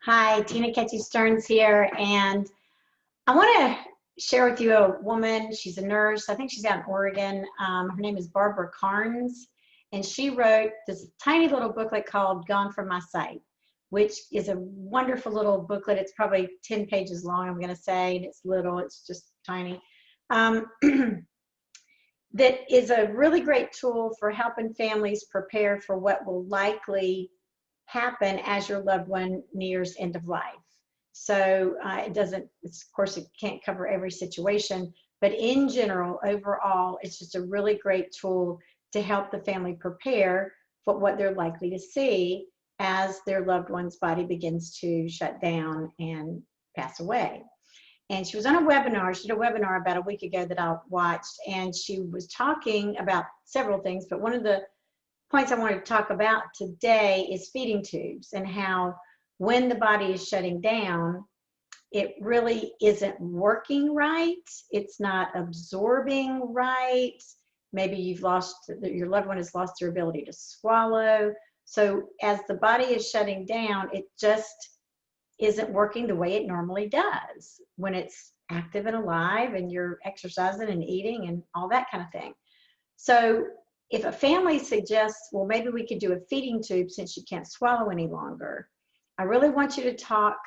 Hi, Tina Ketchie Stearns here, and I want to share with you a woman. She's a nurse. I think she's out in Oregon. Her name is Barbara Carnes, and she wrote this tiny little booklet called Gone From My Sight, which is a wonderful little booklet. It's probably 10 pages long, I'm going to say, and it's little. It's just tiny. That is a really great tool for helping families prepare for what will likely happen as your loved one nears end of life. So it doesn't, of course, it can't cover every situation, but in general, overall, it's just a really great tool to help the family prepare for what they're likely to see as their loved one's body begins to shut down and pass away. And she was on a webinar. She did a webinar about a week ago that I watched, and she was talking about several things, but one of the points I wanted to talk about today is feeding tubes and how when the body is shutting down, it really isn't working right. It's not absorbing right. Maybe your loved one has lost their ability to swallow. So as the body is shutting down, it just isn't working the way it normally does when it's active and alive and you're exercising and eating and all that kind of thing. So if a family suggests, well, maybe we could do a feeding tube since you can't swallow any longer, I really want you to talk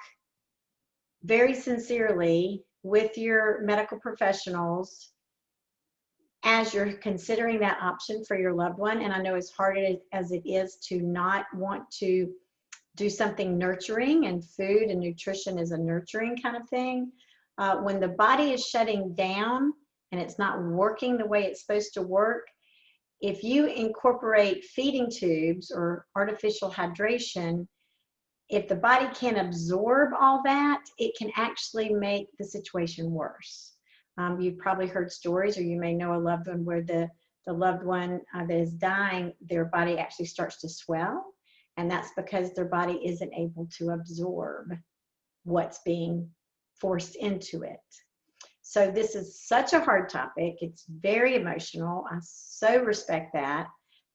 very sincerely with your medical professionals as you're considering that option for your loved one. And I know as hard as it is to not want to do something nurturing, and food and nutrition is a nurturing kind of thing. When the body is shutting down and it's not working the way it's supposed to work, if you incorporate feeding tubes or artificial hydration, if the body can't absorb all that, it can actually make the situation worse. You've probably heard stories, or you may know a loved one where the loved one that is dying, their body actually starts to swell, and that's because their body isn't able to absorb what's being forced into it. So this is such a hard topic. It's very emotional. I so respect that.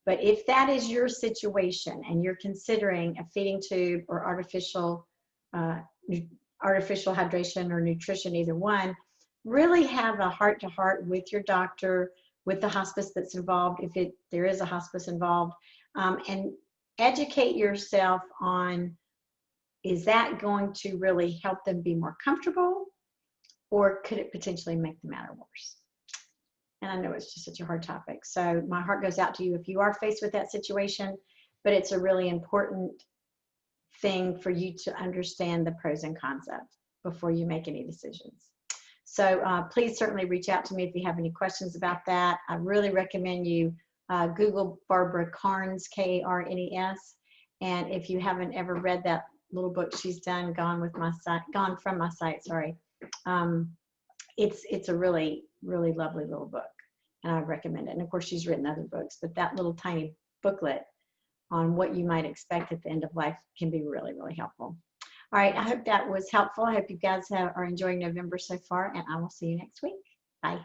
But if that is your situation and you're considering a feeding tube or artificial hydration or nutrition, either one, really have a heart-to-heart with your doctor, with the hospice that's involved, if there is a hospice involved, and educate yourself on, is that going to really help them be more comfortable, or could it potentially make the matter worse? And I know it's just such a hard topic. So my heart goes out to you if you are faced with that situation, but it's a really important thing for you to understand the pros and cons of before you make any decisions. So please certainly reach out to me if you have any questions about that. I really recommend you Google Barbara Carnes, K-A-R-N-E-S. And if you haven't ever read that little book she's done, Gone From My Sight, sorry. It's a really, really lovely little book, and I recommend it. And of course, she's written other books, but that little tiny booklet on what you might expect at the end of life can be really, really helpful. All right, I hope that was helpful. I hope you guys are enjoying November so far, and I will see you next week. Bye.